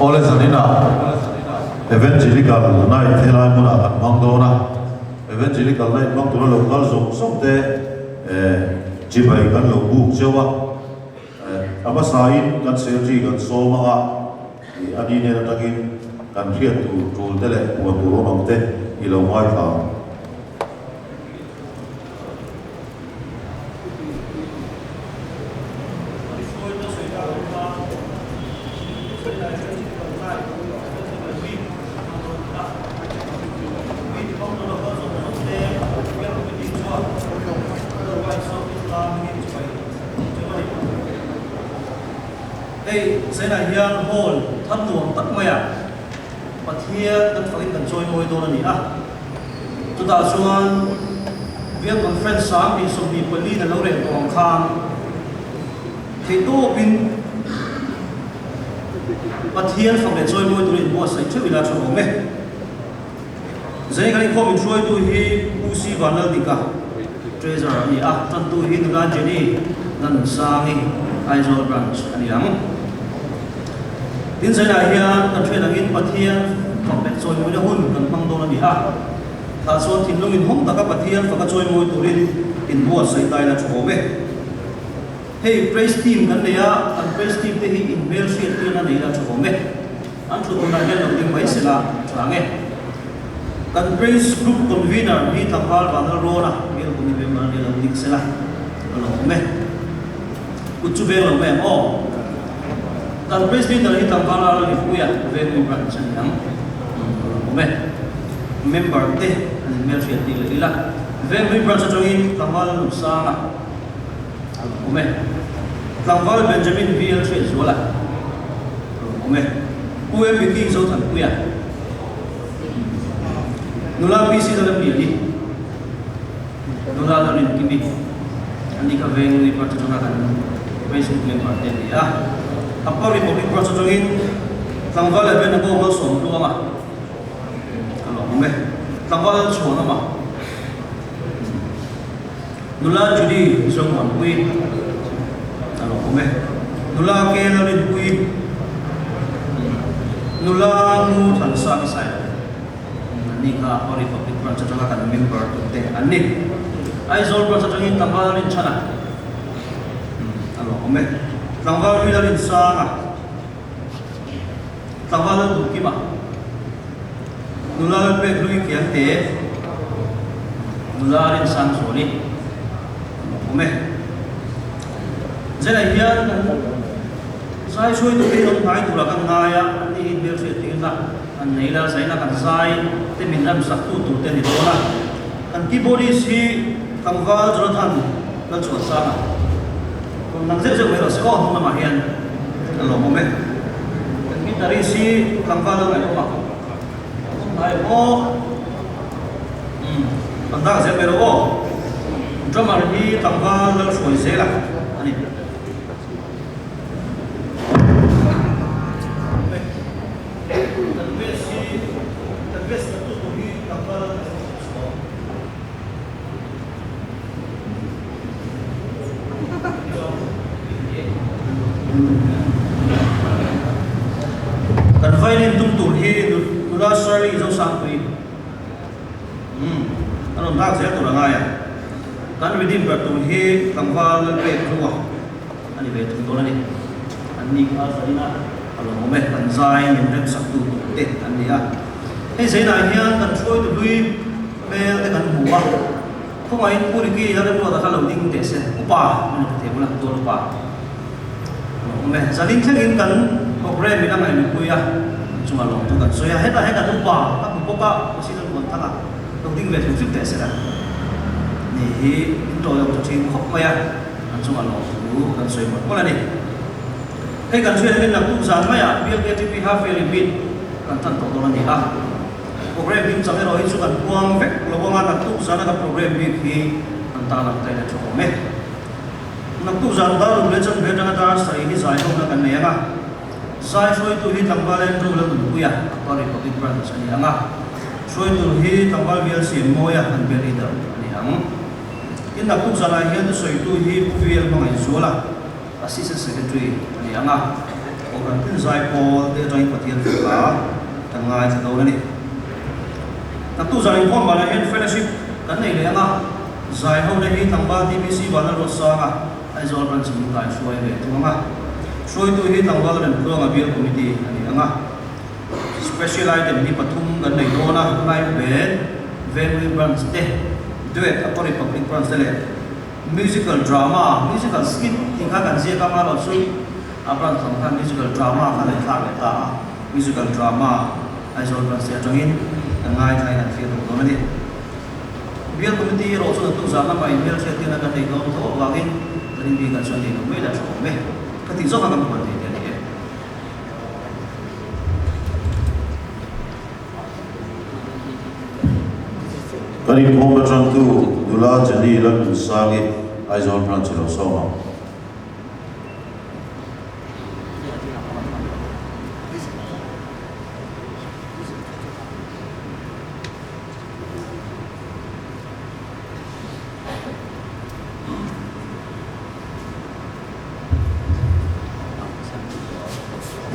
Ole Zanina evangelical night helai muna kan mangdona evangelical night mangdona local zong somte jibai kan lo buk chewa ama sain kan selji kan so manga ani ne takin kan riat tu tul tele wa tu mangte ilo mai ta sẽ là hiang hồn thân tuồng tất mày à và thia đất phải cần trôi môi tôi là gì à chúng ta xuân việc còn friend sáng thì sùng bị quản lý là lâu rèn hoàng khang thì tôi bin và thia phòng để trôi môi tôi liền mua sấy trước vì là cho bố mẹ dễ cái này không bị trôi tôi hi usi và nơi gì cả treasure gì à thân tôi hi người ta đi lần sang đi ai rồi branch anh em tin sẽ là hiện cần chuyện là in bát thiên phòng bếp rồi mới đã hôn cần băng đô là gì à thà số thìn lông in hông ta các bát thiên và các trôi môi tủ lên in mua sấy tay là chỗ về hey praise team cần đấy à anh praise team thì in mail sheet thì là đấy là chỗ về anh chủ động là nhân đầu tiên mấy sẽ là chẳng nghe cần praise group convener đi tham gia vào nó rồi là cái công việc mà đi làm sẽ là về cút chú về là về ô dan president dari tangkala ni puya ve member sanang ome member te member siati lila ve member sa jongin tangkal nusanga ome tangkal Benjamin VL se zola ome puya biki so than puya nula PC dalam dia ni nula dalam kimi andi ka ve ni part jona kan Facebook member te dia apa Republik Proses Jogin tanggal lebih nak bawa som dua mah kalau umeh tanggal semua nama nula judi semua kui kalau umeh nula kelalin kui nula nu tansa misai nikah apa Republik Proses Jogin akan member teh anik Aizol Proses Jogin tanggal rencana kalau umeh tanggal hilalin sana tanggal tu kima nulal pe lui kian te nularin sang soli ome jela hian sai soi tu pe long thai tu la kan ngaya ni ber se ti na an nei la sai na kan sai te min lam sak tu te ni dola kan ki body si tanggal joran la chu sana nang dễ dàng về sẽ có không mà hiện là lỗ mồm ấy cái tari si cầm vào này không mà này ô bằng ta sẽ về đâu cho mà đi cầm vào là sủi sẽ là anh cần vay nên tung tủn hi nula Shirley dâu sang quý anh làm thác sẽ tụi là ngay à cần vì điểm tủn hi cầm vào lên về không à anh về tụi tôi là đi anh đi qua phải na anh làm mẹ anh dài mình đem sắc tụi tết anh đi à cái giấy này nha cần trôi tụi lui về cái cần bùa không ai mua được kia ra đây mua ta làm đinh để xem upa mình có thể mua làm tôi upa mẹ gia đình thế in cần program mình đang ngày mình quay à chúng ta làm tu cần so ya hết là tu ba các bộ ba xin được một thằng à đầu tiên về thủ tục để sẽ là thì tôi làm cho chính học mày à chúng ta làm tu cần so một con này cái cần so là tu giản mày à biết cái TP half yearly bid cần thằng tổ đó là gì à program mình sẽ nói chúng ta quang vẹt là quang ăn tu giản là program mình thì anh ta làm cái này cho mẹ nằm tu giản đó là chân về trong ta sẽ đi giải không là cái này à sai soi tu hi tanggal en ru la tu ya ko Republic Branch ani anga soi tu hi tanggal vial sim moya han be leader ani ang in na ku sala hi tu soi tu hi vial ma ngai zola assistant secretary ani anga o kan tin zai ko te join pathian ka tangai cha do ni ta tu zai ko ma la hen fellowship kan nei le nga zai ho le hi tangba TBC bana ro sa nga ai zol ran chim kai shoi le tu nga shoi tu hi tangba ran ko nga bial committee ani nga special item ni pathum kan nei do na live band venue branch te duet apori public branch le musical drama musical skit ti kha kan sia ka ma lo sui apran thong khan musical drama kha le thak le ta musical drama ai zol ran sia chongin ngai thai na fi do na ni bial committee ro so tu za na mai bial sia ti na ka nei do to wangin rin bi ka chon ni no me da so me ka ti zo ka ka mo ni Kari Pomba Chantu Dula Jani Lan Sagi Aizol Pranchilo Soma.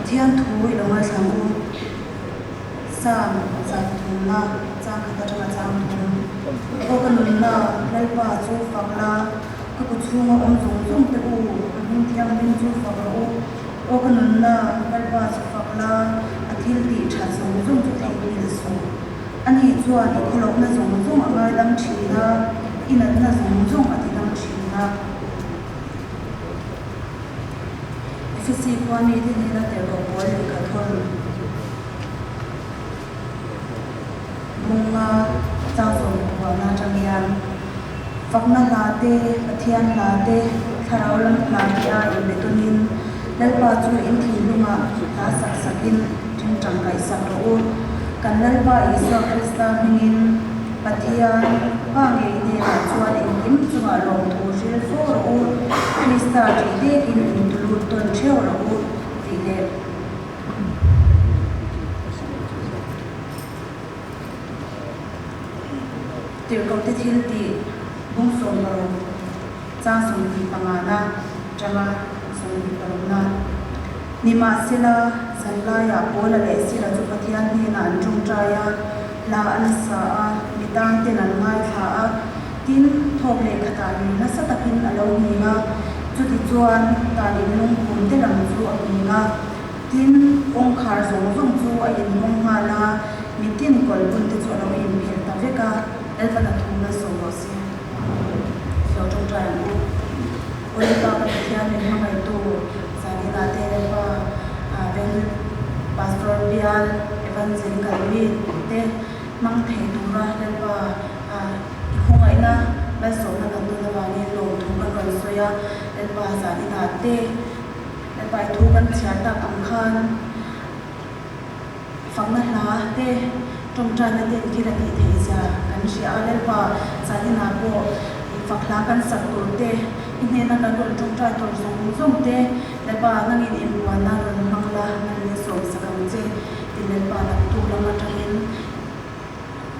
Tiang Tui Longa Sangu Sam Zatuna Zang Katama Zang Okanuna Lalpa Zu Fakla Kukuchuma Zung Zung Te U Tiang Min Zu Fakla Okanuna Lalpa Zu Fakla Atil Di Chat Zung Zung Zu Tang Bi Su Ani Zuan Ikolok Na Zung Zung Angai Dang China Inat Na Zung Zung Ati Dang China Fisi Kwani Dinila Te Roboi Kathol Bunga Zazon Wana Jangian Fakna Late, Atian Late, Karaulan Latia, Betonin, Lalpa Zu Inti Luma, Lasak Sakin, Jingjangai Sakro, Kanalpa Isa Krista Mingin, Patian, Pangi De Rajuan Intim, Zuma Long Tushil Foro, Krista Jide in Intuluton Cheolo, Dile. Tiểu cầu tiết hill tị bung sồn vào trang sồn tị bằng na trama sồn tị bằng na nima sila sanla ya pola le sila chu pathian ni nan chung traya la an sa midang te nan ngai tha tin thok le khata ni na sa takin alo ni nga chu ti chuan ta ni lung kum te lam chu a ni nga tin ong khar zong zong chu a in mong ma la mitin kol bun te chu alo in phel ta veka Elva na thuna solosi so trong trai mu oi ka ka thia ni ma mai tu sa ni na te ba ven pastor bial evangelical mi te mang the tu ra le ba khong ai na ba so na kan tu na ba ni lo thu ka kan so ya le ba sa ni na te le ba thu kan chha ta am khan phang na la te trong trai na te ki ra ti the ja kan shi a le ba sa ni na ko fakla kan sak tu te ine na kan ron trong trai tor song song te le ba na ni in wa na ron mangla na ni so sa kam che ti le ba na tu la ma thain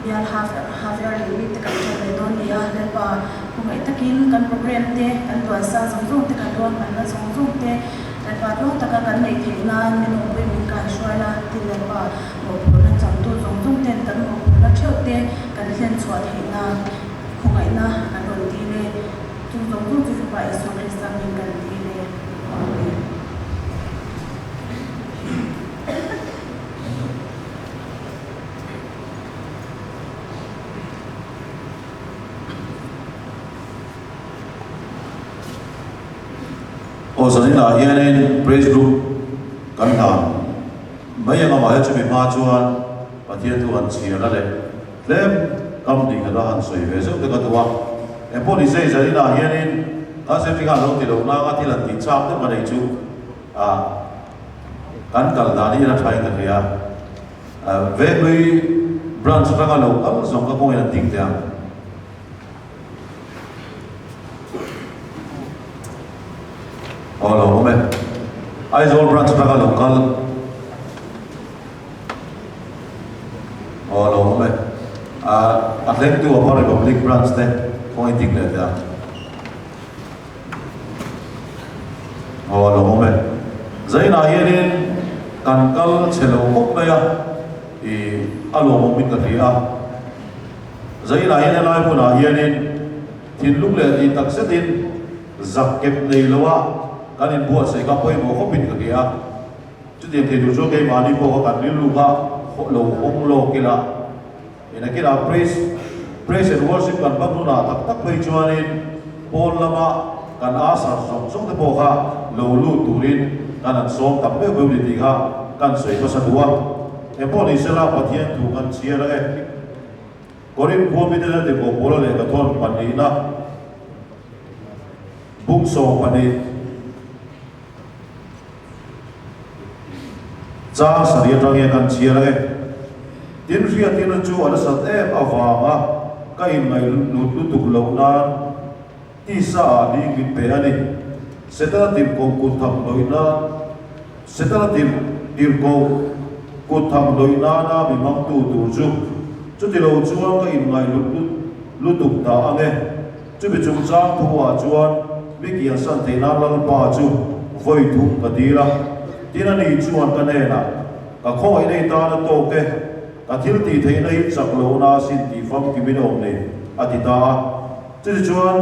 bial half year limit te kan cha le don ya le ba ko ngai takin kan program te kan to sa song song te kan ron kan na song song te le ba ro ta ka kan nei the na ni no pe min ka shwa la ti le ba mo ko na cham tu song song te tan mo ko na cheu te kan hian chwa the na ko ngai na kan ron ti le tu song song tu ba isu kristan min kan ti le O sa nina hianin praise group kan han mai anga ma chumi ma chuan pathian tu an chhir la le tlem kam ding da han soi ve zo te ka tuwa e po ni sei sa nina hianin a se ti ga lo ti lo na ga ti lan ti chap te ma nei chu kan kal da ni ra thai ka ya ve lui branch ra ga lo ka zong ka ko en ting te All over me. Aizol branch taga local. All over me. Athlete to a public branch there, pointing there. All over me. Zaina here nên cần câu chelo hốc bây à thì alo một mình cái gì à giấy này nên nói muốn là nên thì lúc này thì tất sẽ tin giặc kẹp này lâu à cái nên buat sẽ gặp phải một hốc mình cái gì à chứ tiền thì dù cho cái mà đi bộ cái đi lúc à lâu không lâu kia là cái là praise and worship kan bang nuna tak tak bai chuanin pol lama kan asa som som te boka lo lu turin kan an som tam be be ti kha kan soi ko sa duwa e po ni sela pathian tu kan chia la e korin ko mi de de ko pol le ka thon pan ni na buk so pan ni cha sariya tang ye kan chia la e tin ria tin chu ala sat e awanga cái ngày lụt tục lâu na ti sa đi kịp về anh sẽ ta tìm công cụ thầm đối na sẽ ta tìm công cụ thầm đối na bị mang tu chu chút thì lâu chuan cái ngày lụt tục ta anh chút bị chúng ta thu à chuan biết kiện san thế na lăng pa chu voi thu cái đi ra thì anh đi chuan cái này na cái khối này ta nó to cái ta thiếu thì thấy đây giặc lâu na xin thì phong kim bên ông này à thì ta chứ chuan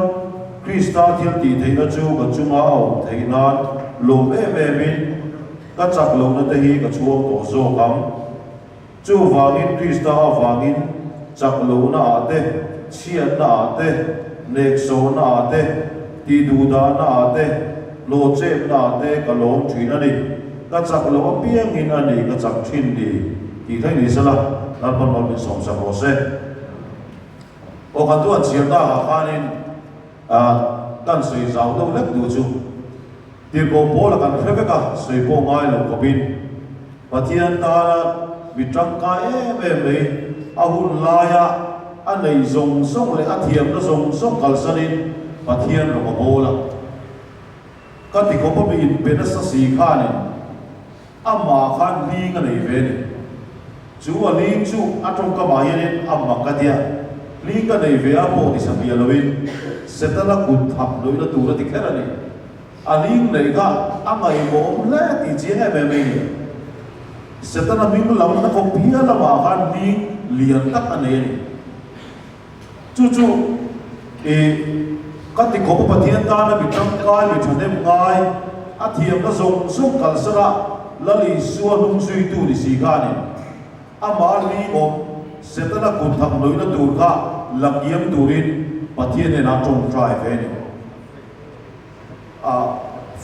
Christa thiếu thì thấy nó chú cái chú mà ông thấy nó lùm em mình các giặc lâu na thấy cái chú tổ số cắm chú vangin Christa vangin giặc lâu na ate chiên na ate nexo na ate ti duda na ate lo chep na ate cái lom chuyện này các giặc lâu biếng in anh các giặc chín đi thì thấy như thế nào là bọn mình sống sạch hồ sơ ở căn tuần chiếm ta hà nên căn suy giáo đâu lắc đủ chung thì bộ bố là căn phép cả suy bộ ngay là có pin và thiên ta bị trăng cái về mấy hun laya anh này dùng sông lại anh thiềm nó dùng sông cẩn sân và thiên là có bố là các thì có bị bên nó xì khan này mà khan đi cái này về này chú à linh chú anh trong cái bài này âm mặc cái gì linh cái này về bộ thì sao bây giờ lên sẽ ta là cụt thầm đối là tụ là thì cái này linh này cả anh ấy bộ lẽ thì chỉ hay về mình sẽ ta là mình làm nó không biết là mà hắn linh liền tắc anh này chú các thì có một thiên ta là bị trăng cai bị trở nên ngai anh thiệp nó dùng xuống cả sara là lý xua nung suy tu thì gì cả này ama li om setana kun thak noi na tur kha lakiam turin pathian ne na tong trai ve ni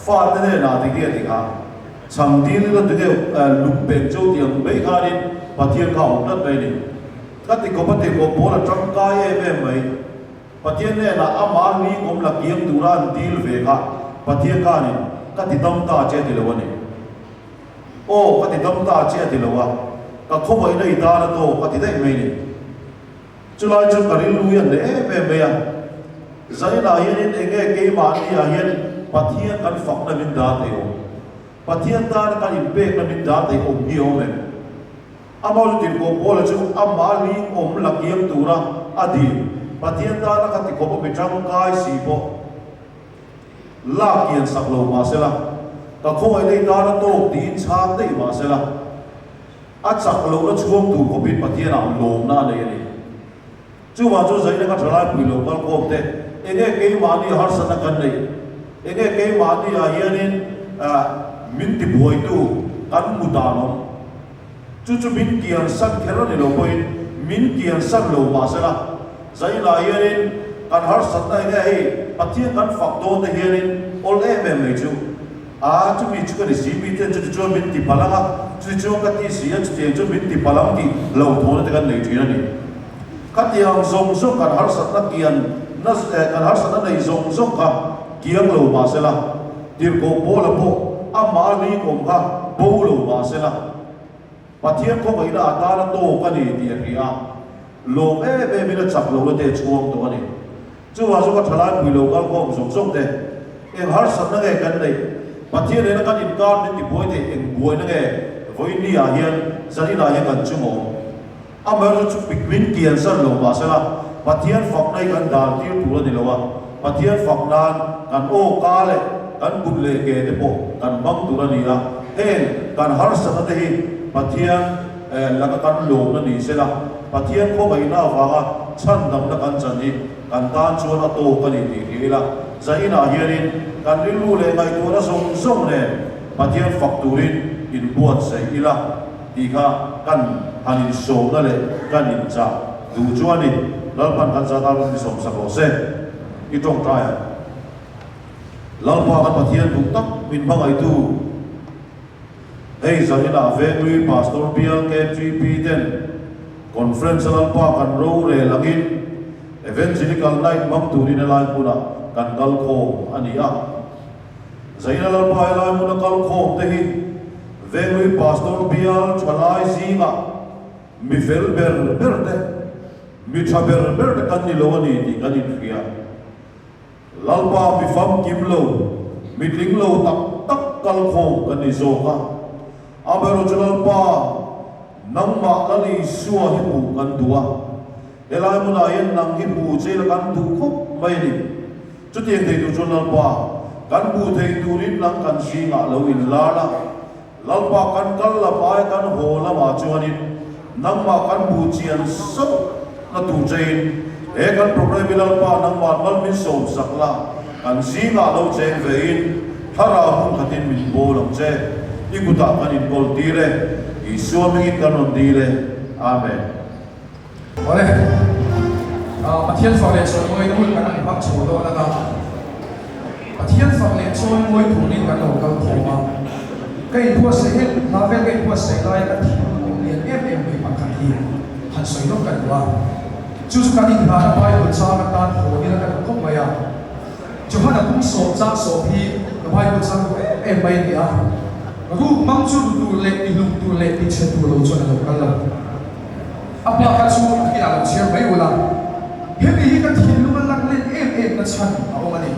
fa ne na ti ge ti kha chang din la ti ge lup pe chou tiang bei kha ni pathian kha om na bei ni ka ti ko pati ko bola tang kai e be mai pathian ne na ama li om lakiam turan dil ve kha pathian ka ni ka ti dam ta che ti lo ni o ka ti dam ta che ti lo wa ka khop ai dai ta na to ka ti dai mai ni chulai chu ka rin lu yan le be be ya zai la yan in enge ke ma ni ya yan pathian kan fak na min da te o pathian ta na kan impact na min da te o gi o me amol tin ko bola chu amma li om lakiam tura adi pathian ta na ka ti ko be chang kai si po la kian sak lo ma se la ka khop ai dai ta na to tin chang dai ma se la a chak lo na chuang tu ko bin pathian a lom na le ni chu wa chu zai na ka thala pi lo kal ko te enge ke ma ni har sana kan nei enge ke ma ni a hianin min ti boi tu kan mu ta no chu min kian san khero ni lo poi min kian san lo ma sa la zai la hianin kan har san na nge hei pathian kan fak do te hianin ol em me chu chu mi chu ka ni si mi te chu min ti pala chu ka ti si chu te chu min ti palam ti lo tho na te kan nei chu na ni ka ti ang zong zong kan har sat na kian na kan har sat na nei zong zong ka kiang lo ma se la dir ko bo la bo a ma ni ko ka bo lo ma se la pathian ko bai na ta na to ka ni ti ri a lo be mi na chak lo te chuang to ni chu wa zo ka thala pi lo ka ko zong zong te eng har sat na ge kan nei pathian ne na kan in kar ni ti boi te eng boi na ge voi ni a hian zari na hian kan chu mo amar chu pikwin kian san lo ba sala pathian fak nai kan dal tir tu ni lo wa pathian fak nan kan o ka le kan bul le ke te po kan bang tu ni la hen kan har sa te hi pathian laka kan lo na ni sela pathian ko mai na wa chan dam na kan chan ni kan tan chuan a to kan ni ti la zaina hianin kan rilu le ngai tu na song song ne pathian fakturin in buat sai ila ti kha kan hanin so na le kan in cha du chuan ni lalpan kan sa ta ni som sa ko se i tong trai lalpa kan pathian du tak min bangai tu hey zaina venui pastor bial ke gp den conference lalpa kan ro re langin evangelical night mam tu ni lai puna kan kal kho ani a zaina lalpa lai muna kal kho te hi venui pastor bial chalai zinga mi fel ber berde mi thaber berde kan ni lo ni ti kan in khia lalpa mi fam kim lo mi ling lo tak tak kal kho kan ni zo ka abero lalpa nang ma lali suwa hi pu kan dua elai muna yen nang hi pu che la kan du khop mai ni chu tieng thei du lalpa kan pu thei du rin nang kan si nga lo in la la lalpa kan kal la pai kan ho la ma chuanin nang ma kan pu chian so na tu chein e kan program lalpa nang ma mal min som sakla kan si nga lo chen vein hara hun khatin min bo lo che ikuta kan in kol tire Isu mingit kanon dire amen ole pathian fa le chon moi nu kan ang bak chu do na ka pathian fa le chon moi thu ni kan lo kal thoma kai thua se he na ve kai thua se lai ka thi ni em mi pakhat hi han soi no kan wa chu su kan ni na pai ko cha ka tan ho ni la ka ko ma ya chu han a kum so cha so hi ka pai ko cha em bai ni a ru mang chu du le ni lu du le ni che tu lo chon lo kan la apa ka chu ki la che bai wala he bi hi ka thi lu man lak le em na chan a o mani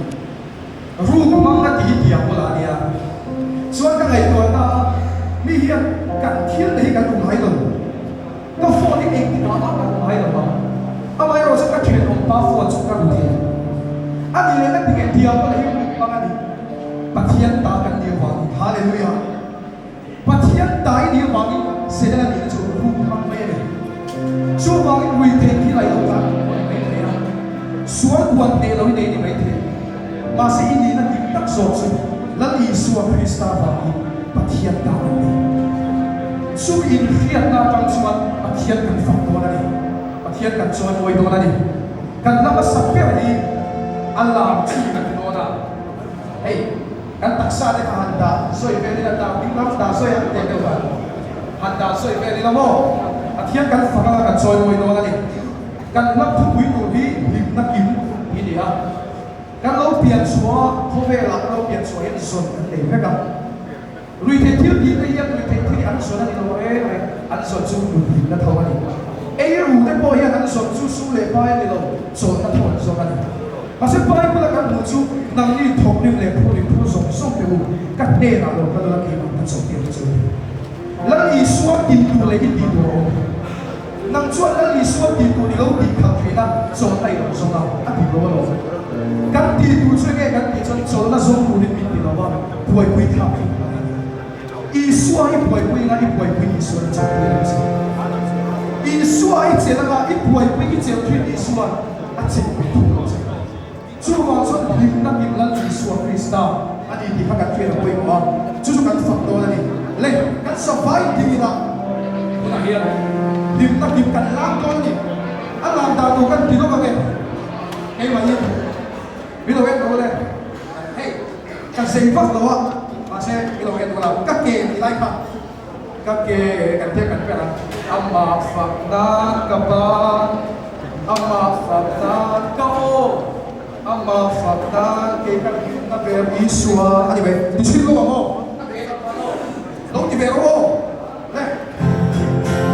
ru mang na ti ti a wala ni a chuan ka ngai to ta mi hi kan thil nei kan kum hai lo ka fo ni ek ti ma ka kum hai lo ma amai ro sa ka thil om pa fo chu ka du ti ani le na ti ke ti a wala hi pa ka ni pathian ta kan ni wa hallelujah pathian tai ni wangi sedang ni chu ru mang me ne chu wangi wi te ki lai lo ka me ne ya suan kuan te lo ni ni me te ma se ini na ti tak so chu la li suwa krista wangi pathian ta ni su in khiat na pang chuan pathian kan fak do na ni pathian kan chuan oi do na ni kan lama sakpe ni Allah chi kan do na hey kan taksa de handa soi ve ni da bing lam da soi an te ke wa handa soi ve ni la mo athian kan fanga kan soi moi do na ni kan nak thu bui tu hi him na kim hi ni ha kan lo pian chua kho ve la lo pian chua yen son kan te ve ka lui te thil di ke ya lui te thil an son ni lo an son chu du na thaw ni e ru te po ya an son chu su le pa ni lo son na thaw so kan Masih baik pula kan muncul nang ni thok ni le phu song song pe u kat ne na lo kan la ki ma kan song ti chu la ni suat tin tu le ki ti do nang chuan la ni suat tin tu ni lo ti kha thi na so tai lo so na a ti lo lo kan ti tu chu ke kan ti chon so na so tu ni mi ti lo ba pui pui tha pi i suai pui pui na i pui pui i suat cha ni i suai che na ga i pui pui i che tu i suat a che Cuma so lim na lim lan Yesus Kristus ani di pakat kira boy mo cucu kan faktor ni le kan survive di ira una hian lim na lim kan lang ko ni alam da to kan tino ka ke ai ma ni bilo wet ko le hey kan sei fak lo wa ma se bilo wet ko la ka ke ni lai ka ke kan te kan pera amma fakta ka ba amma fakta ka o amma fakta ke kan na ber iswa ani be disil lo mo lo ti be ro le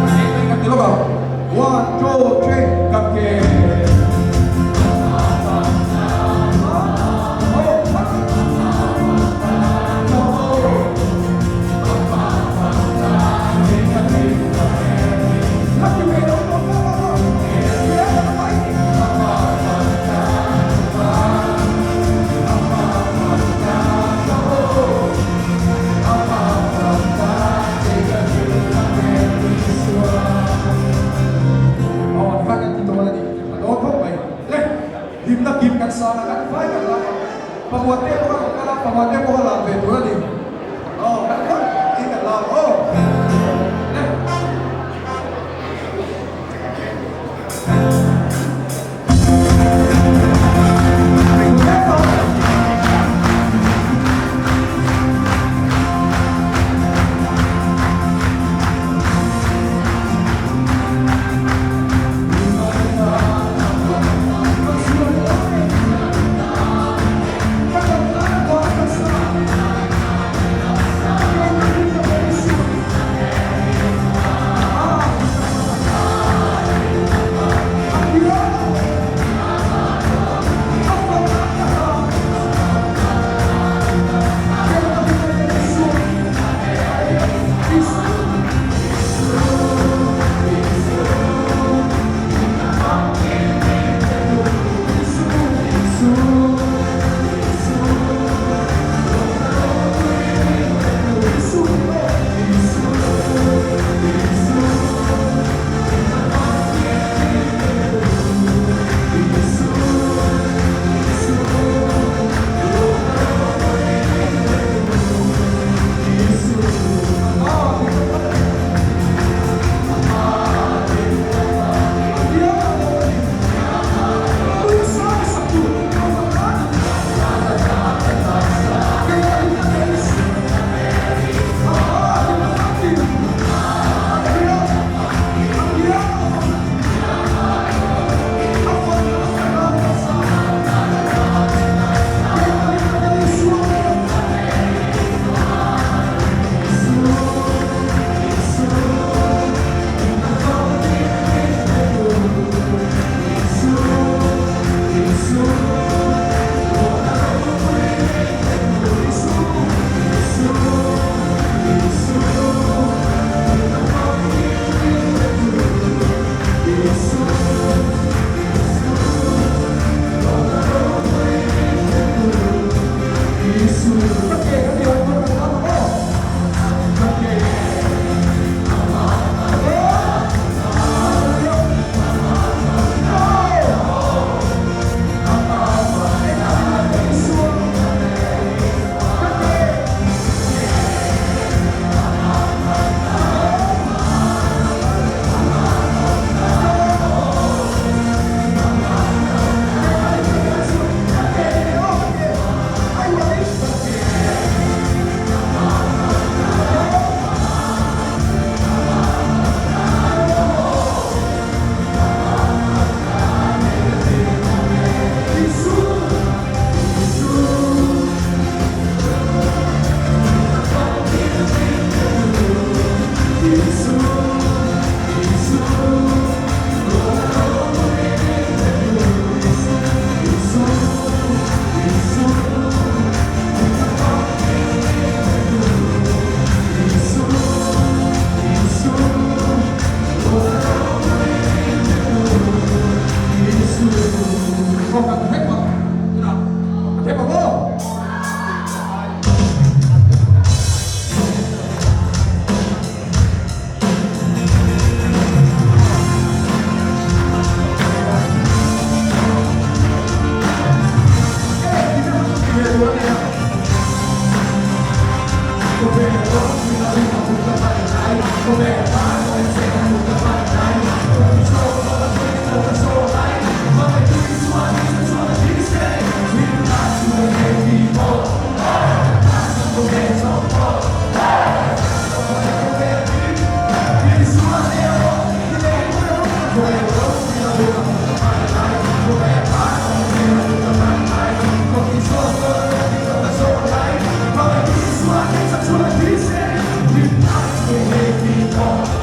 ani kan lo ba 1 2 3 ka ke Pembuatnya bukan lagu itu nih. Oh, kan ini lagu. Oh. People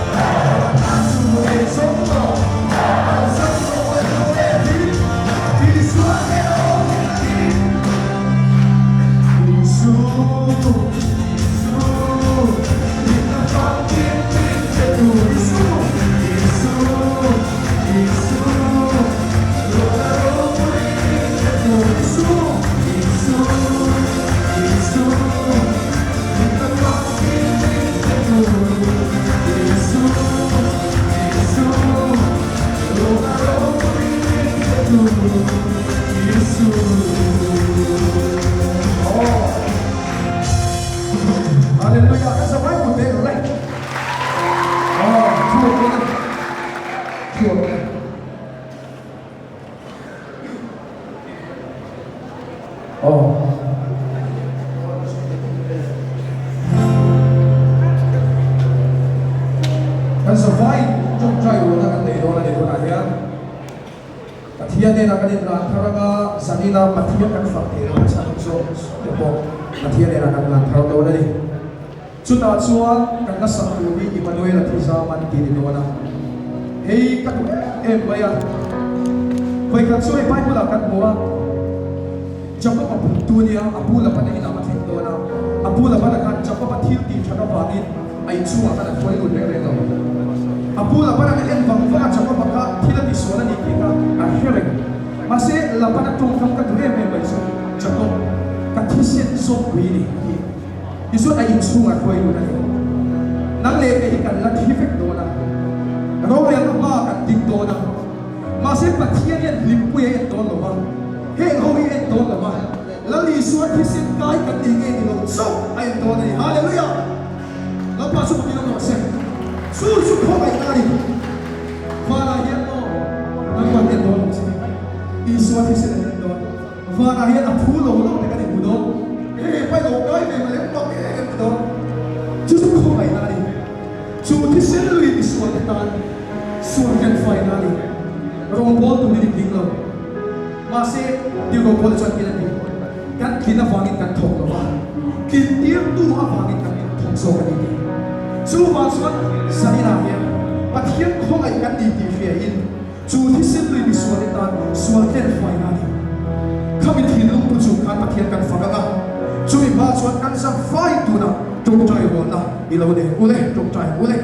kan survive trong trai wo na kan nei do na ni ko na hian pathian ne na kan in la tharaga sanina pathian kan fak te na chan so te po pathian ne na kan la thar do na ni chuta chuan kan na sak tu ni Emmanuel Athisa man ti ni do na ei ka tu em baya vai kan so e pai pula kan boa Jacob apu tunia apu la pa na ina ma thik do na apu la pa na kan Jacob athil ti thana pa ni ai chuwa kan khoi lu le le do apu la pa na en bang va Jacob ka thila ti so na ni ki ka a here mase la pa na tong kam ka re me bai so Jacob ka thisen so wi ni isu ai chuwa khoi lu na ni nang le ke kan la thi fek do na ro ya na ma kan ding do na mase pathian yan limpu ye do lo ma he hoy en do lo ma la li su thi sin kai kan ding e lo so ai do na hallelujah la pa su ki no se su ko ai kai para yan no nang pa en do lo se isu thi sin en do para yan a phu lo lo ka ni bu do he pa lo kai me ma le to ke en do su ko ai kai su thi sin lui isu ta su kan finally rong bol tu ni ding lo mase dia go bol chan kila ni kan kina wangin kan thok lo ba kin tiam tu a wangin kan thok so kan ni su wa suan sani na ya pathian khong ai kan di ti fe in chu thi sim lui ni suan ta suan ken finally kami thi lu pu chu kan pathian kan fagaga chu i ba suan kan sa fai tu na tung trai wo na ilo de ule tung trai ule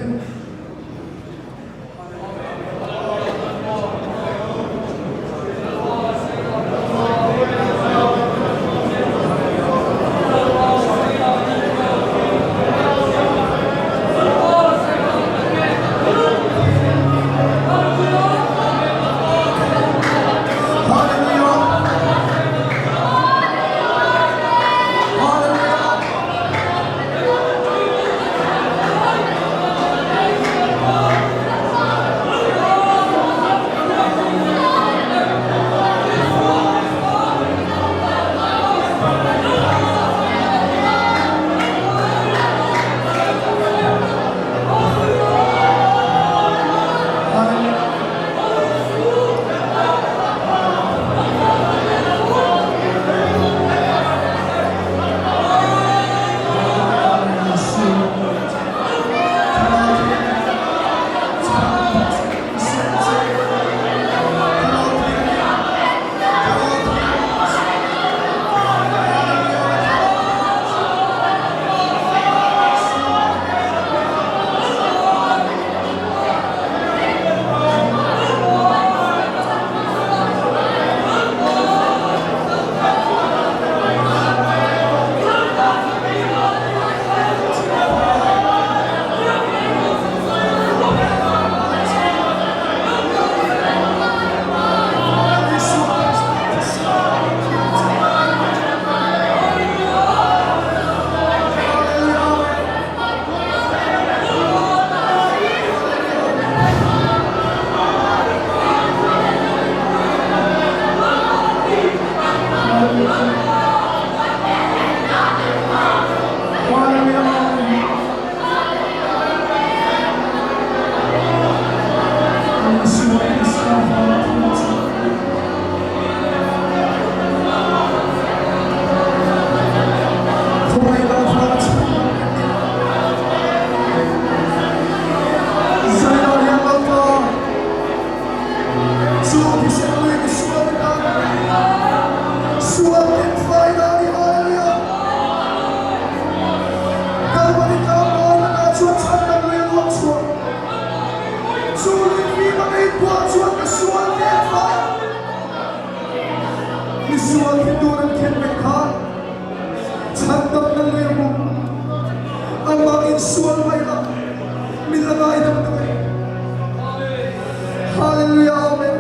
Hallelujah, amen.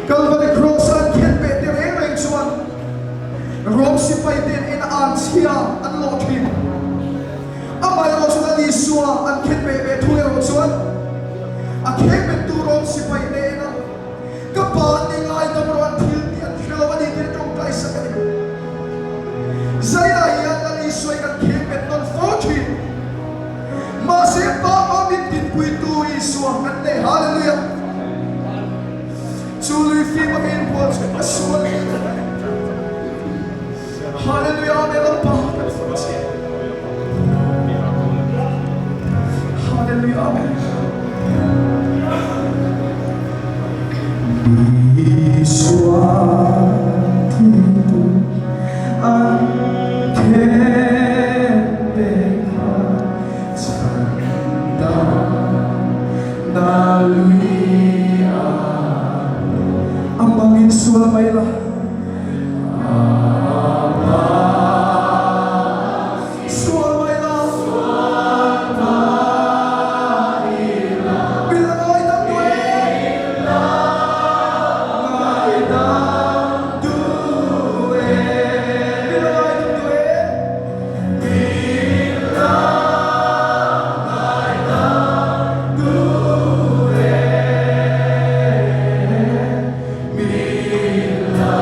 Calvary cross and can be the range one. Rome si pa din in Antia and Lothin. Amay also na Lisua and can be to one. A can be to Rome si pa din. Kapag ng ay damro at hilti at filawan din itong place sa kanila. Zaya yan na Lisua and can be non 14. Hallelujah, meron pa. Hallelujah, amen. Iswatitu ang kebeka santa naluia ang bangin sulamayla Mila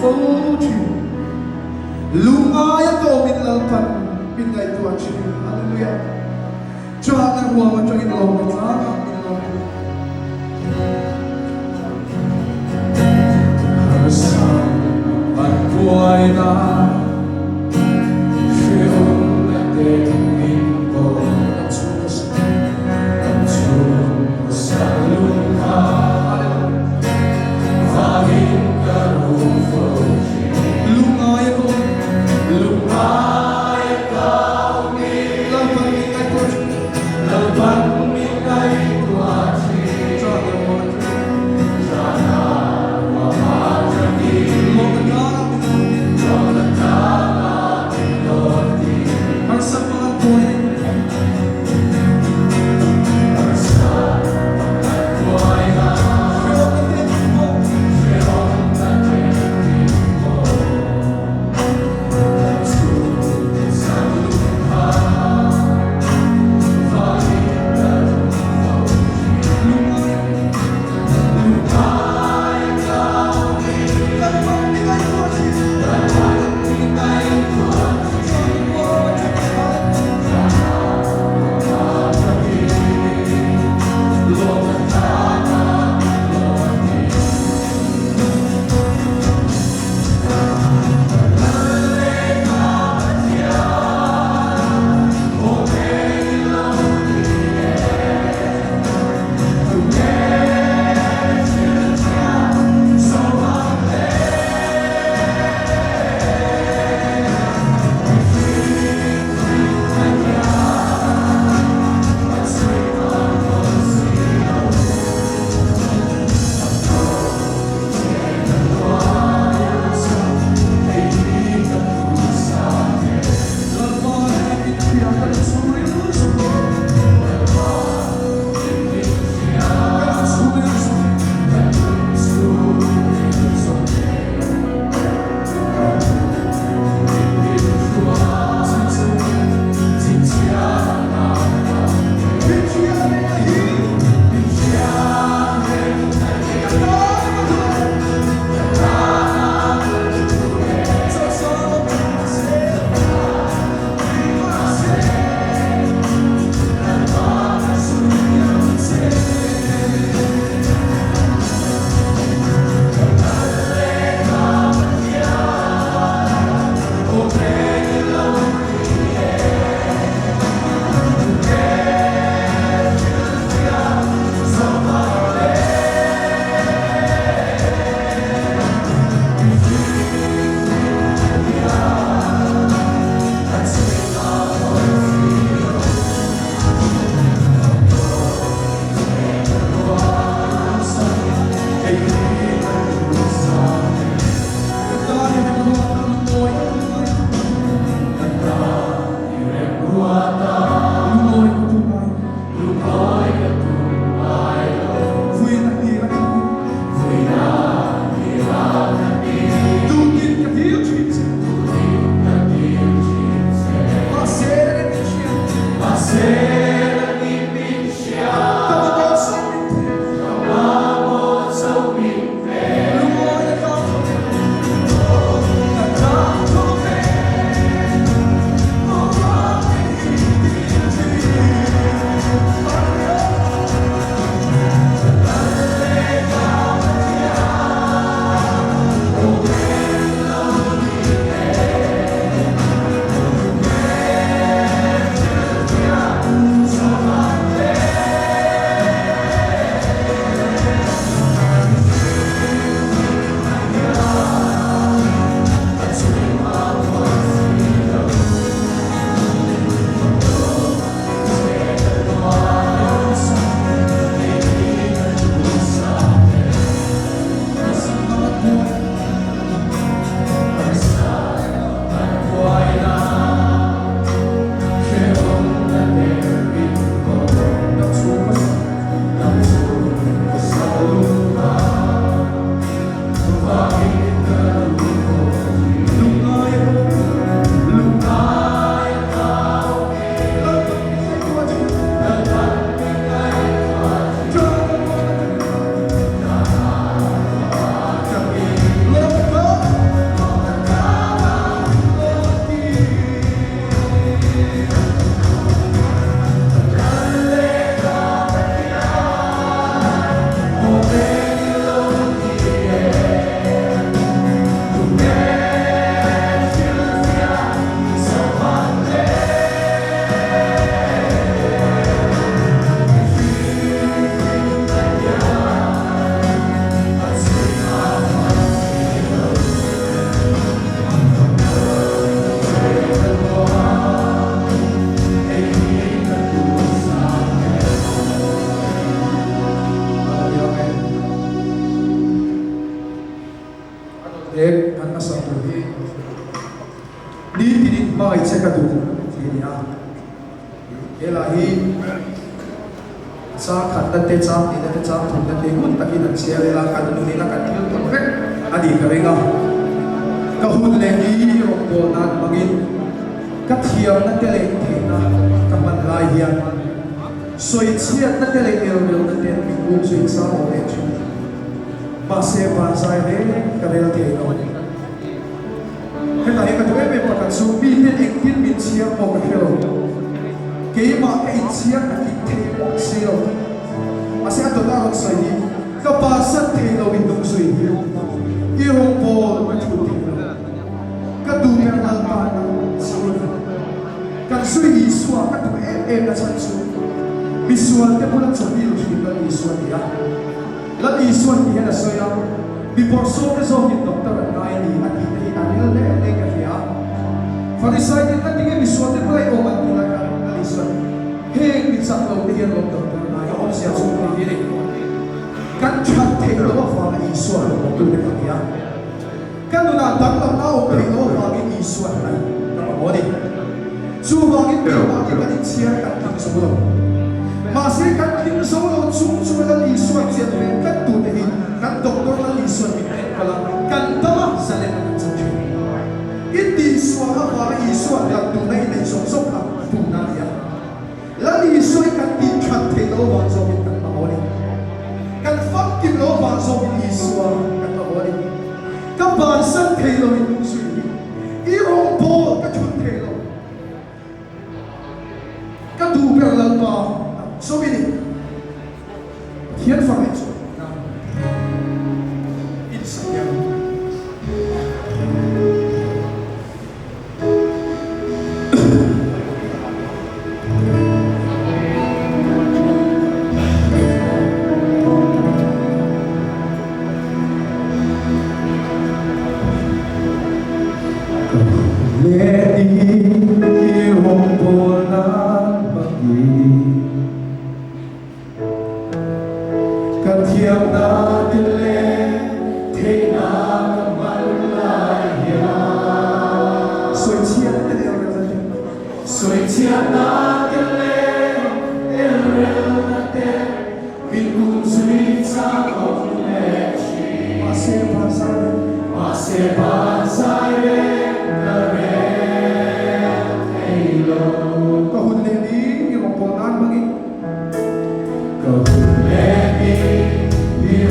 phố chi lumaya ko min lalpan pin ngai tua chi hallelujah cho na hua ma cho in long na ta in long her son ban buai na Fion na te in ko na chukas na chukas sa lumha vagin karufo lumaya ko lumaya ka lalpan min kay tuachi Jana wa majani mo na mai che ka du ti ya elahi sa khat ta te cha ni ta cha thum ta te mun ta ki na che ela kan nu ni la kan tu tu rek adi ka renga ka hun le ni ro ko nan magin ka thiam na te le the na ka man lai hian soi chiat na te le el el na te mi ku soi sa o le chu ba se ba sai le ka le te no cái này cái thứ về mặt cảm xúc bi nên anh tin mình chia một cái hiểu cái mà cái chia là cái thế một siêu mà sẽ tôi đã học sợi các bạn sẽ thấy nó bị đông sợi yêu bồ mà chủ题các du cái là bạn các suy nghĩ xóa các tụi em là sản xuất bị xóa thì cũng là chuẩn bị được là bị xóa đi là bị xóa thì là xóa bị bỏ số cái số hiện động tác là ngay đi anh đi anh đi lên cái gì á phải sai thì anh đi cái xóa thì phải ôm anh đi là cái xóa hey bị sắp lâu thì hiện động tác là ngay ông sẽ xuống đi đi các chặt thế nó vào cái xóa một tuần cái gì á các nó là đắng làm nào thì nó vào cái xóa này các bạn nói đi dù vào cái điều mà cái chia các thằng số lâu mà sẽ các thằng số lâu chúng là đi xóa chuyện về các tụi này các doktor là đi xóa bị kalau kan tama sa level ng sakit. Hindi suara para isuan yang tunay na isosok ang tunay yan. Lali isuay kan ikante lo bang sobit kan maholi. Kan faktim lo bang sobit isuan kan maholi. Kapan san telo itong suyi. Irong po katun telo. Kaduper lang pa. Sobit ni. Hiyan fakit. Go let me be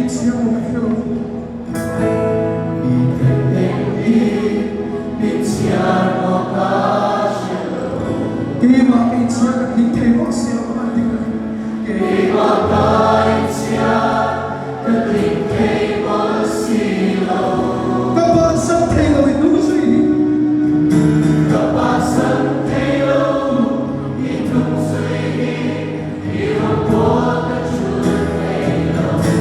chia một cái phiêu Kì mà cái chia cái hình thế nó sẽ mà đi Kì mà cái chia cái hình thế nó sẽ các bạn sắp thấy rồi đúng rồi các bạn sắp thấy rồi đúng rồi yêu của các chúa thấy rồi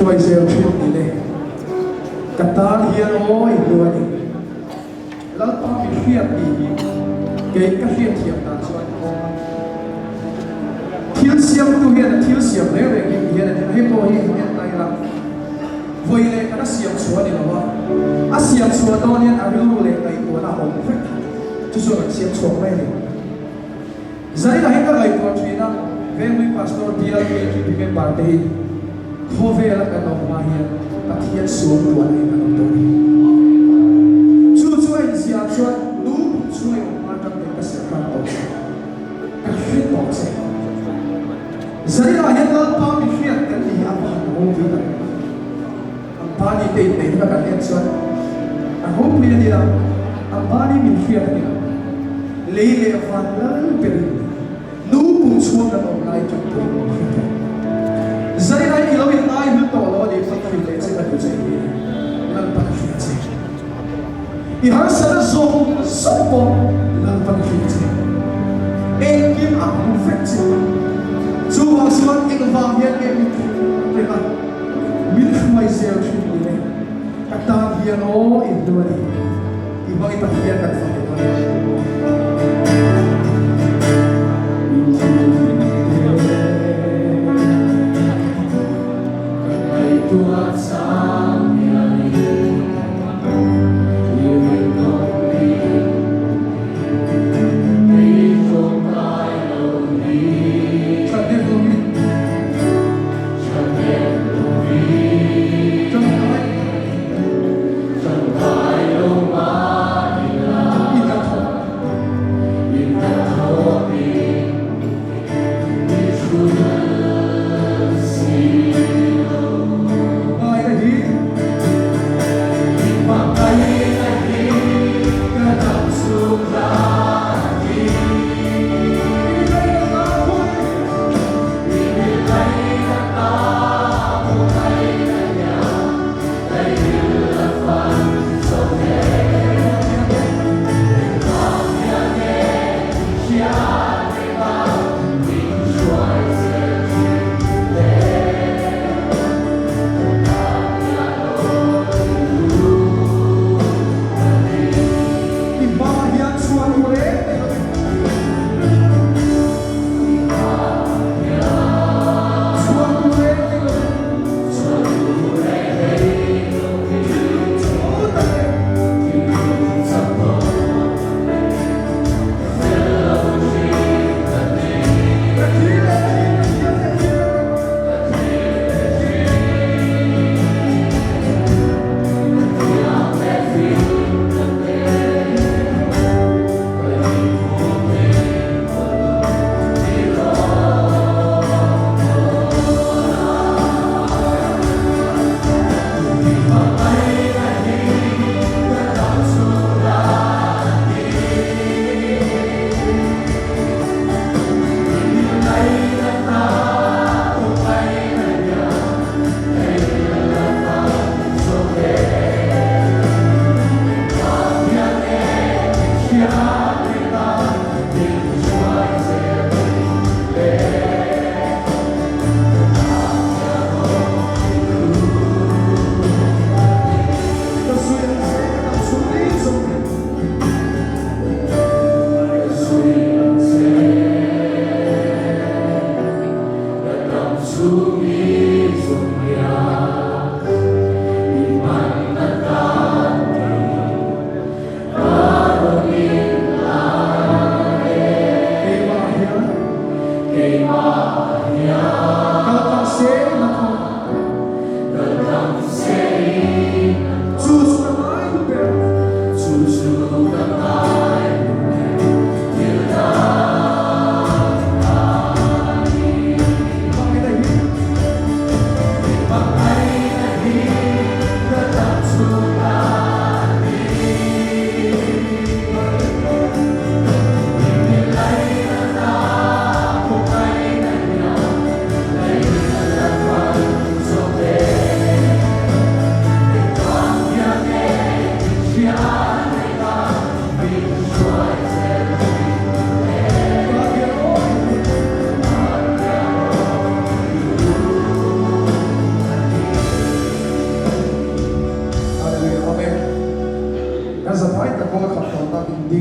mai zel thil ni le katar hian oi luani lal pa mi khiat ni ke ka khiat thiam na chuan thil siam tu hian thil siam le le ki hian he po hi hian tai la voi le kana siam chuan ni lawa a siam chuan don hian a lu le kai tu na hom fek chu chu siam chuan mai le zai la heka lai tu thina ve mi pastor dia ke ki ke parte khove la ka no ma hian pathian suam tu ai ka no to chu chu ai sia chuan lu chu ai ma tam te ka se ka to ka hri to se zai la hian la pa mi khiat kan ni a pa no vi ta Bani te ka kan chuan a ho pi ni la a bani mi khiat ni leile van lan per nu pu chuan ka no lai chu tu zai lai ki lo in ai hu to lo ni fa ki le se ka tu chei lan pa ki chei I har sa zo so po lan pa ki chei e kim a hu fet chei chu wa chuan ik wang hian e mi le ka min mai zel chu ni le ka ta hian o in do ni I ba I pa hian ka fa ni I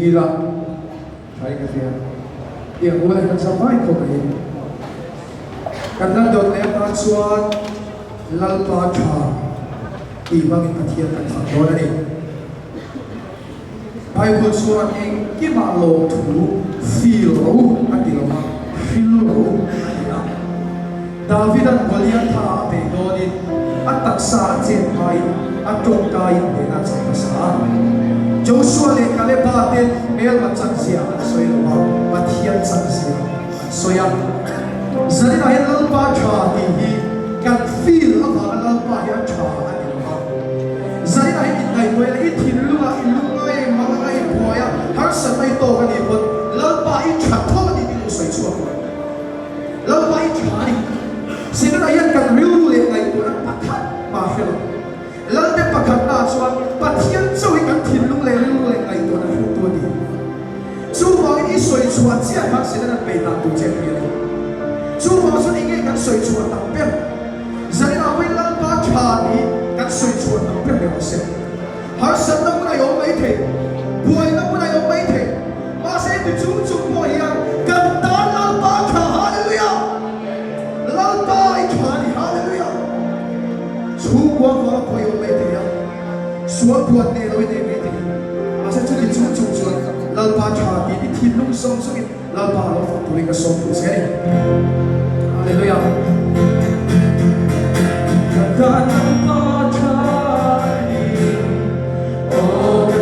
gila thai ka thia yang wala kan sampai ko ka hin kan nan dot le pa chuan lal pa tha ti bang in pathian kan fa do na ni Bible chuan eng ki ma lo thu feel ro ati lo ma feel ro David at Goliath tha pe do ni atak sa chen mai atong kai be na chang sa Joshua le Caleb te mel ma chang sia soi lo ma pathian chang sia soya zari na hen lal pa tha ti hi kan feel a ba lal pa ya tha ani lo ma zari na hen ngai toy le i thin lu ngai ma ngai poya har sa mai to ka ni bot lal pa i tha tho ni bi lo soi chua lal pa i tha ni sino na yan kan riu le ngai to na pakhat ma fel lal te pakhat na chuan pathian chui kan thin lu le ngai to na tu ni chu ba i soi chua chia ha sino na pe na tu che pi ni chu ba so ni ngai kan soi chua ta pe zari na wi lal pa tha ni kan soi chua ta pe le se har san na na yo mai the buai na na yo mai the ma se tu chu mo ya kan ta lal pa tha hallelujah lal pa I tha ni hallelujah chu kwa kwa ko yo mai the ya suat buat ne lo ne mai the ma se chu chu lal pa tha ni ti thin lung song song lal pa lo fa tu ka song tu se hallelujah kan pa tha ni oh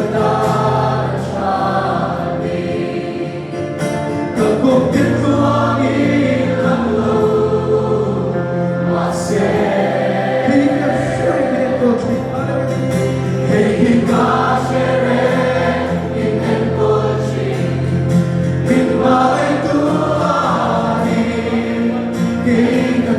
King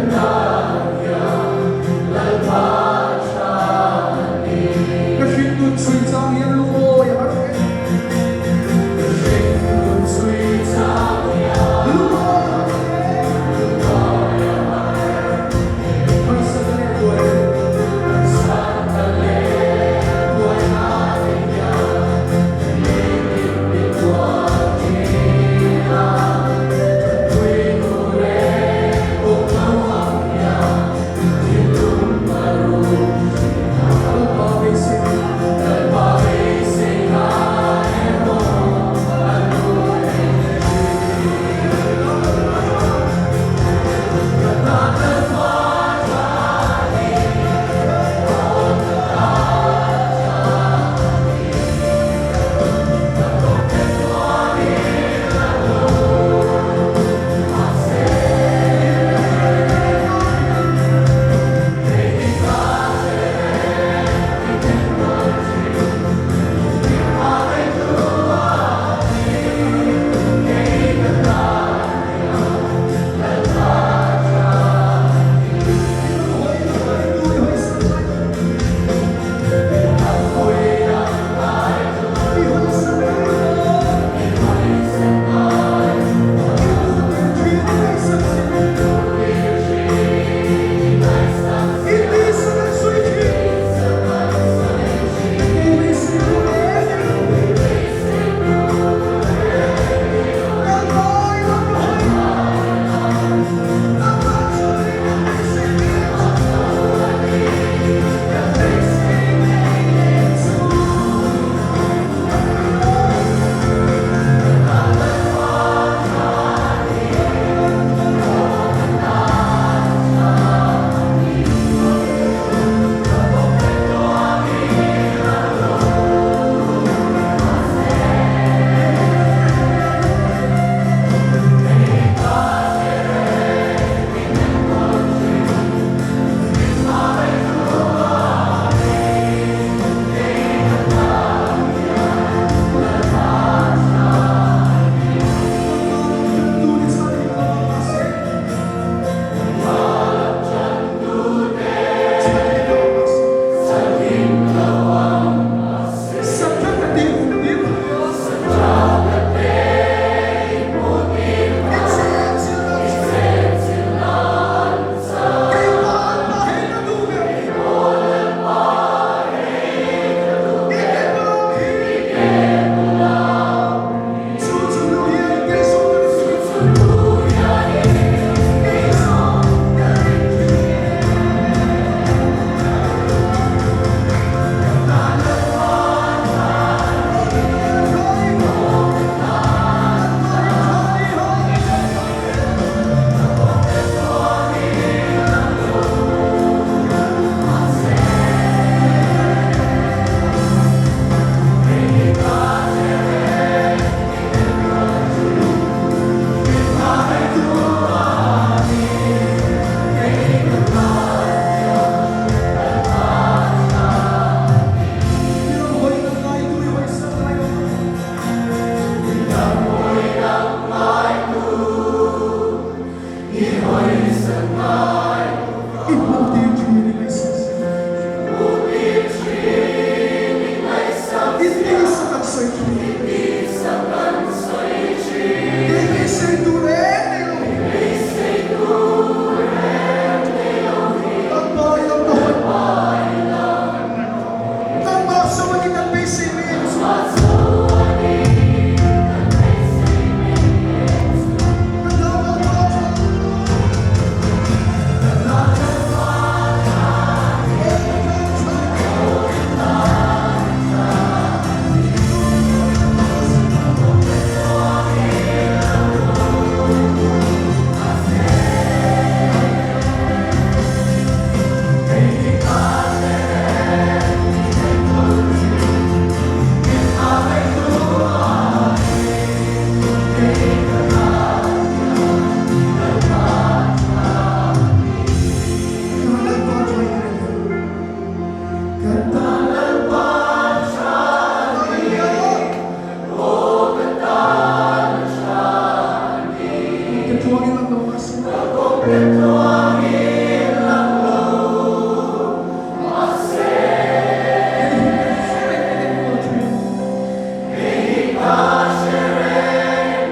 Hãy subscribe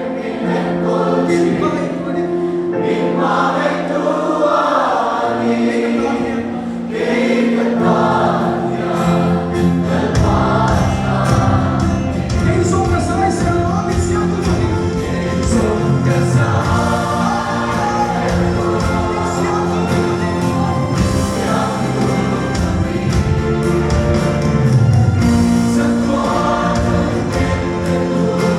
cho kênh Ghiền Mì Gõ để không bỏ lỡ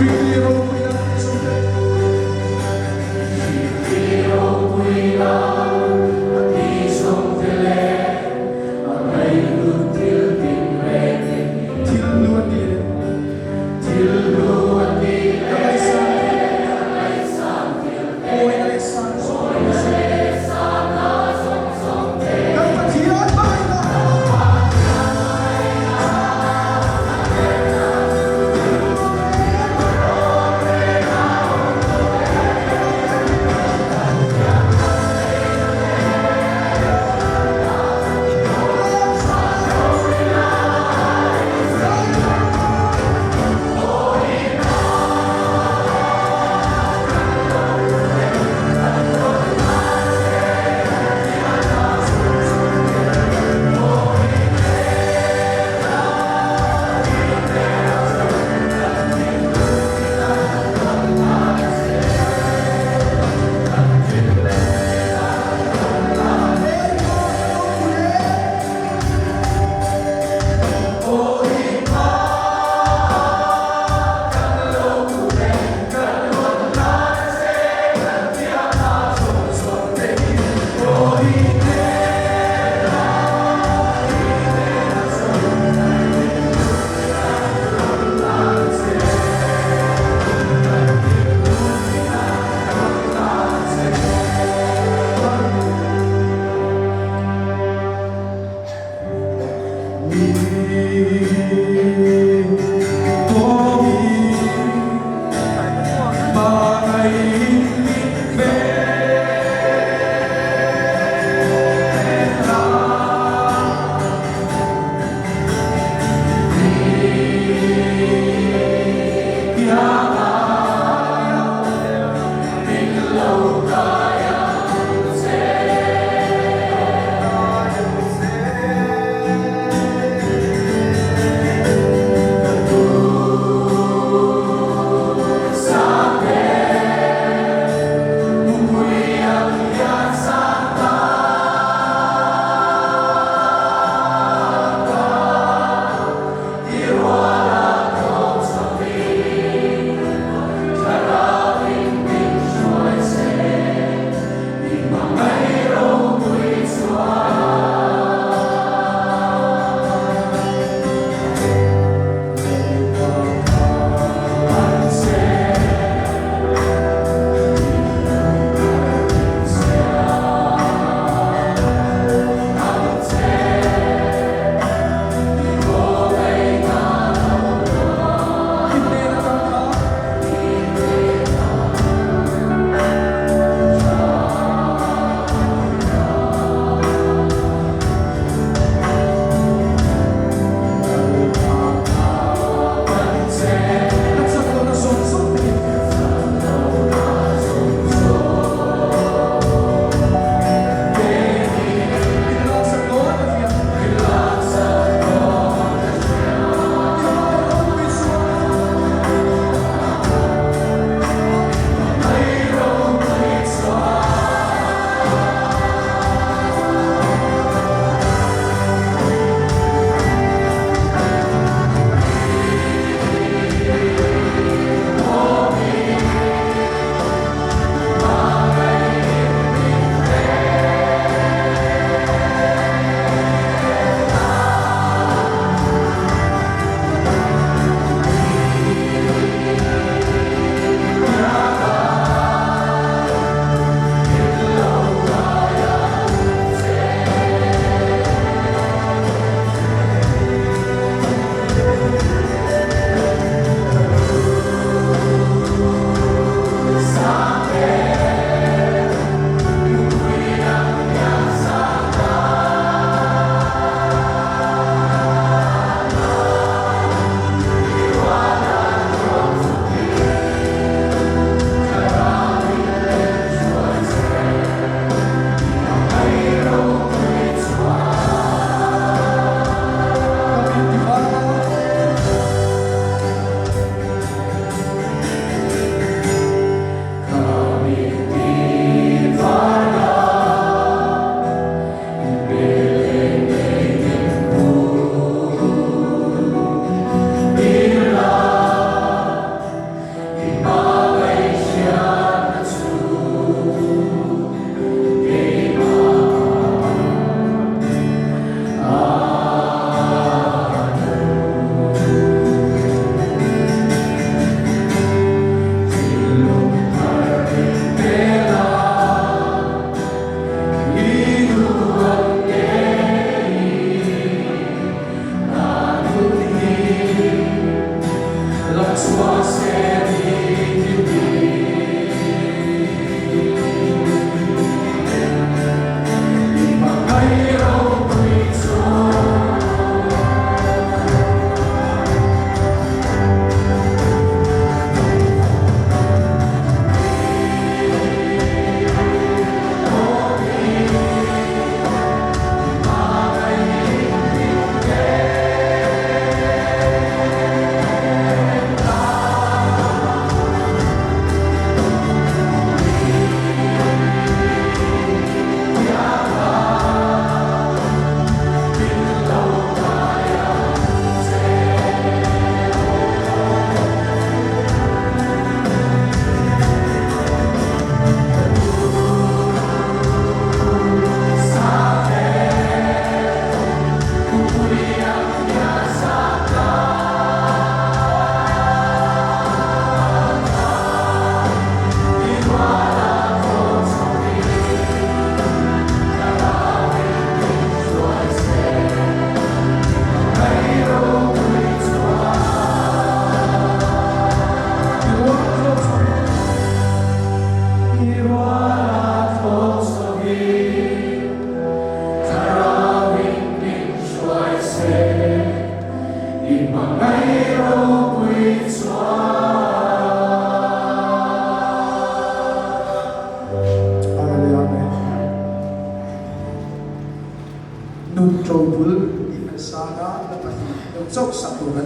Hãy subscribe cho kênh Ghiền Mì Gõ để không bỏ lỡ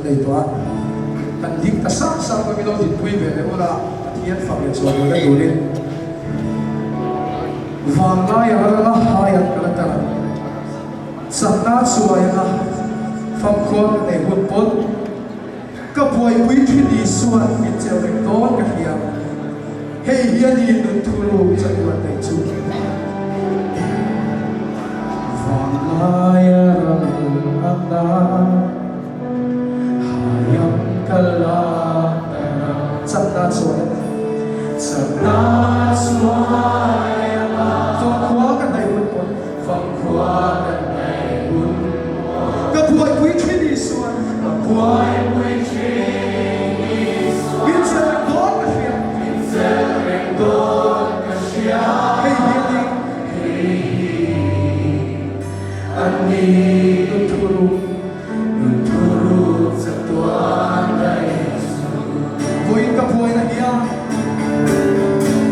đây toa kan dik ta sa ko mi lo din pui ve le ola pathian fa le so le do le van la ya la ha ya kala ta sakna suaya na fam khon ne hut pot ka buai pui thi di suan mi cheu le don ka hiya hei hiya ni nun tu lu cha wa tai chu van la ya la hayam kala sakna suaya fam khwa ka nei hut pot fam khwa ka nei hut ka buai pui thi di suan ka buai pui thi mi cheu le don ka hiya Don kasya hey ani nuturu sa tuan na Yesu Voy ka buhay na hiya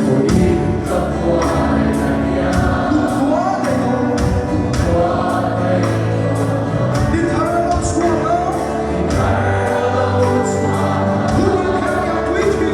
Voy ka buhay na hiya Tutuan na ito Tutuan na ito Di tara lang suwana Di tara lang suwana Hulun ka niya tuwiti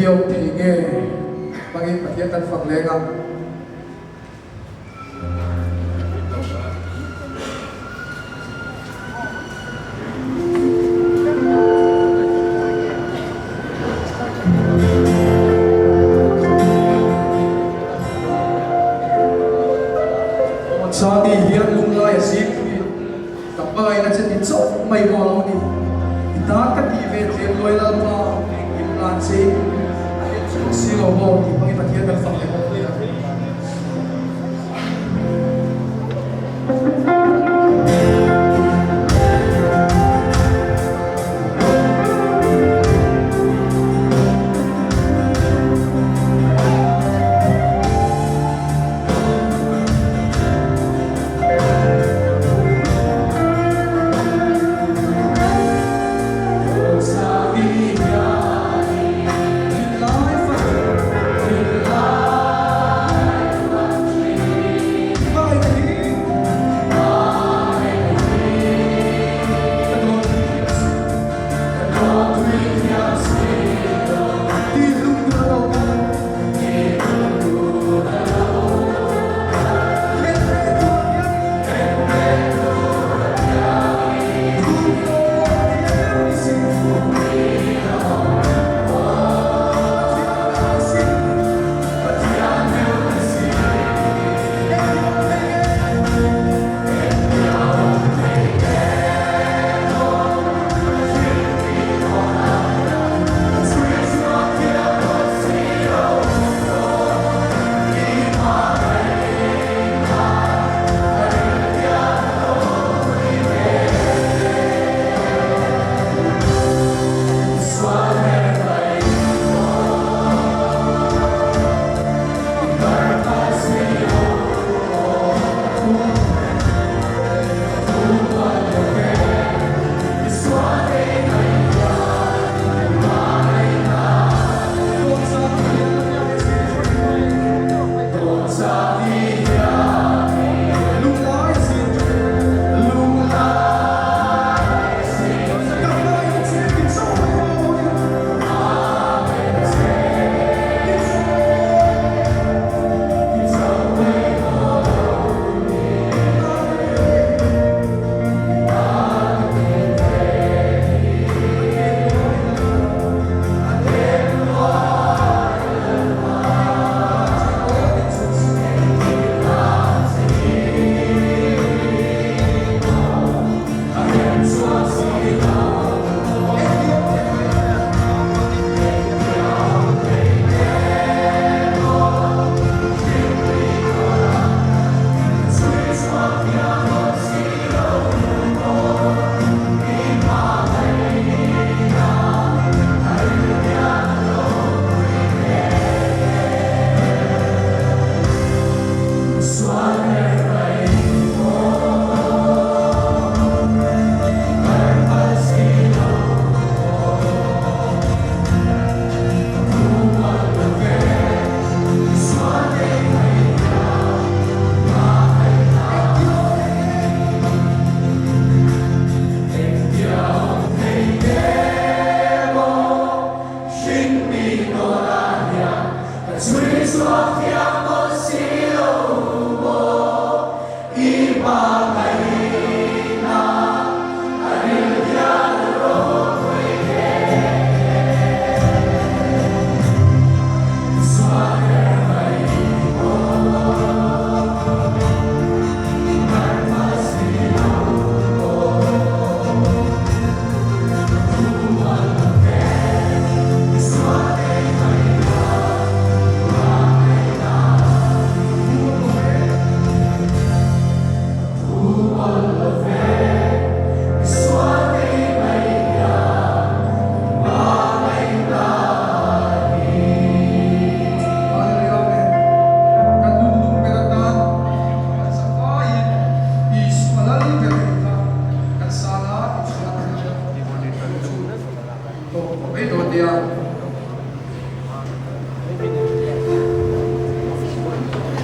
tiêu thì nghe bagi bagian tan phật lễ ngâm ko alam ni itat ka TV tem loyal pa imlan si silo mo di pangipatiyan ng fakir mo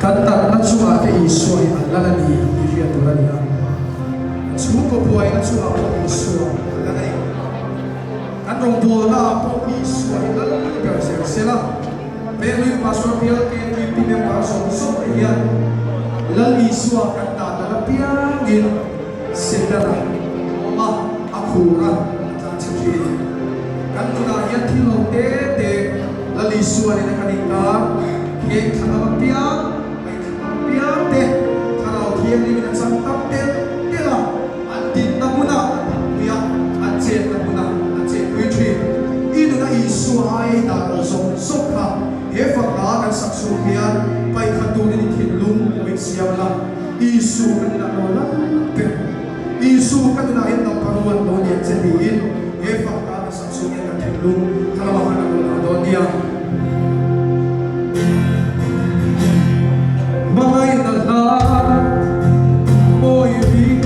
Kanta natsuma te isoi alalani iria turania. Suko buai natsuma po isua alalani. Anong bola po isua alalani kasi sila. Pero yung pastor pial ke pipin para so iya. Lali isua kanta talapiangin sila na. Ma akura tatiki. Kanto na yan tilo te lali isua ni kanita ke talapiang piante kalau dia ni minat santap dia lah antin namuna dia Isu kan na lola ke Isu kan na hin ng paruan do niya sabihin e fakta sa sunya ka tilung kalawa ka na do niya mga inalhan mo ibig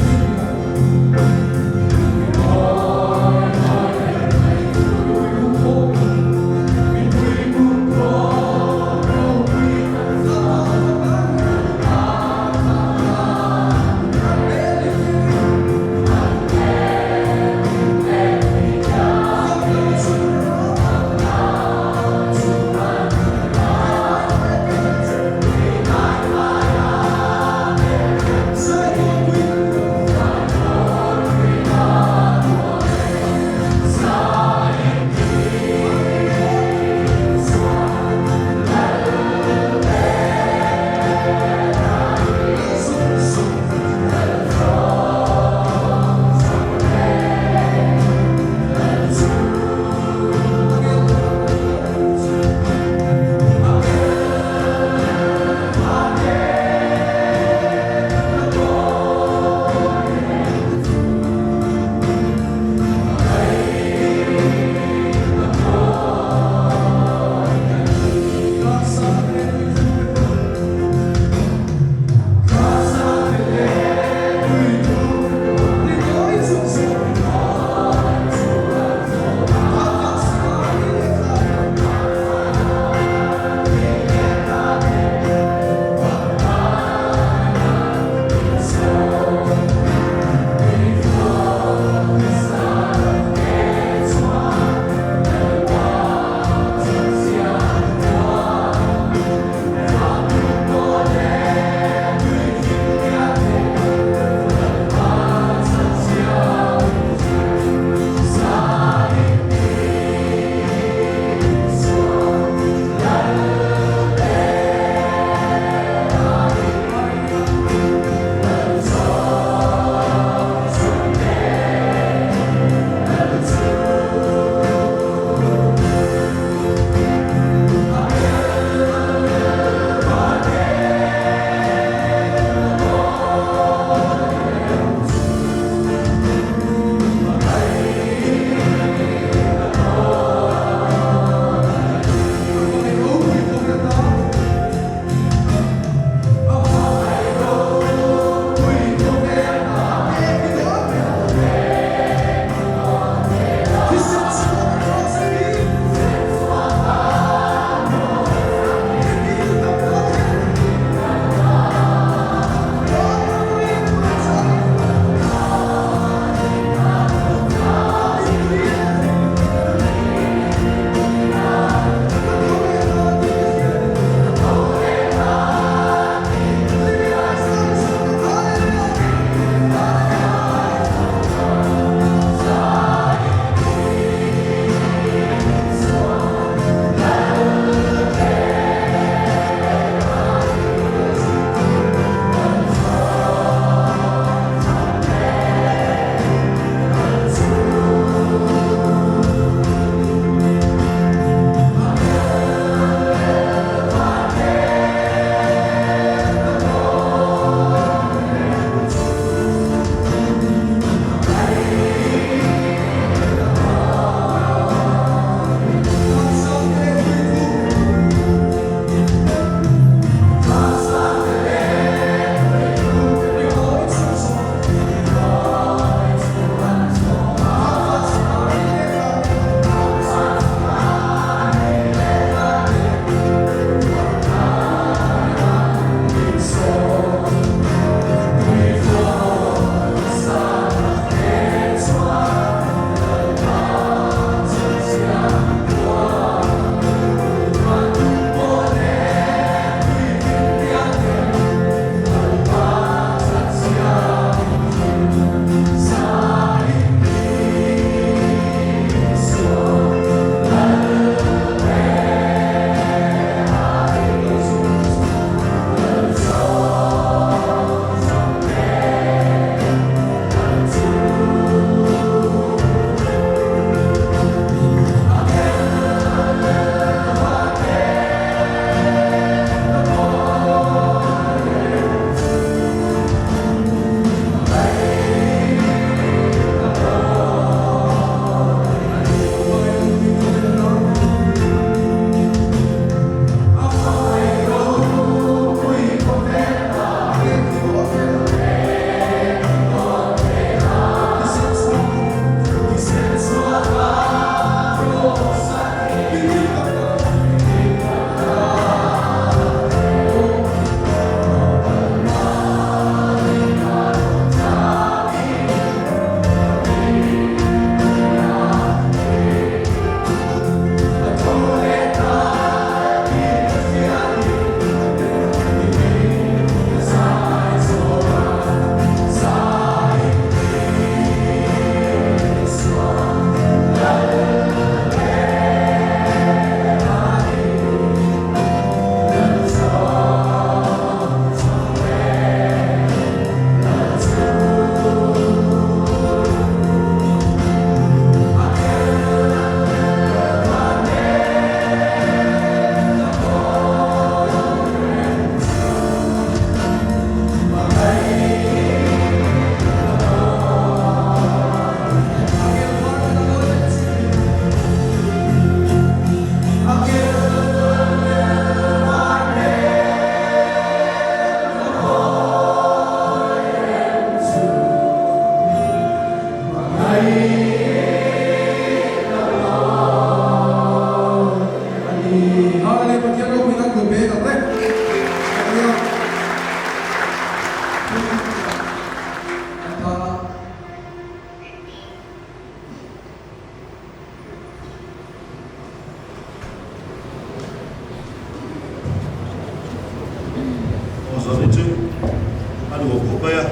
mày à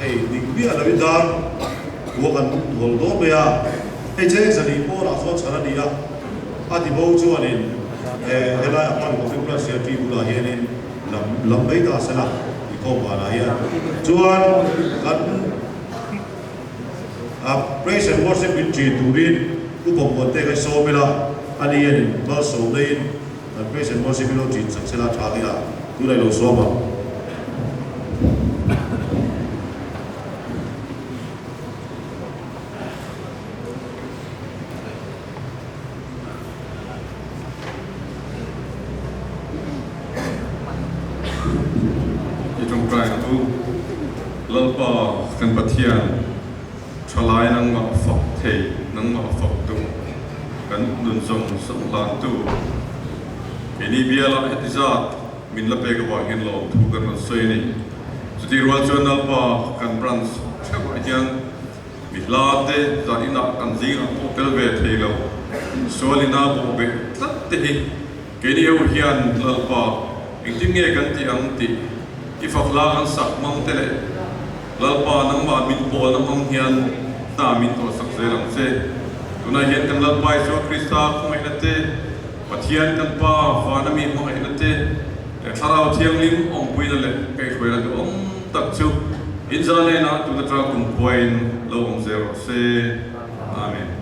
hey định biết là bây giờ bố cần ngồi đó mày à hey chơi giờ đi bố là số chả đi à thì bố cho nên hey là apa có phim plus thì bố là hiện nên làm mấy ta sẽ là thì không mà là hiện chuan cần praise and worship in chỉ tụ đi cũng bồng bồng tê cái số mày là anh hiện bao số đây praise and worship in chỉ sẽ là trả cái à tu này lô số mà lalpa kan pathian thalai nang ma fak thei nang ma fak tu kan nun zong sang lan tu ini biala etizat min la pe ka wa hin lo thu kan man soi ni chuti rual chuan lalpa kan branch chhawa hian mi la te za ina kan zi a po pel ve thei lo solina bo be tlat te hi ke ni ho hian lalpa engting nge kan ti ang ti ifak la an sak mang tele lalpa nang ma min pol nang ang hian ta min to sak se lang se tuna hian kan lalpa so krista khong ina te pathian kan pa fa na mi mo ina te tharau thiang lim ong pui na le kai khoi la du ong tak chu in zane na tu na tra kum point lo ong zero se amen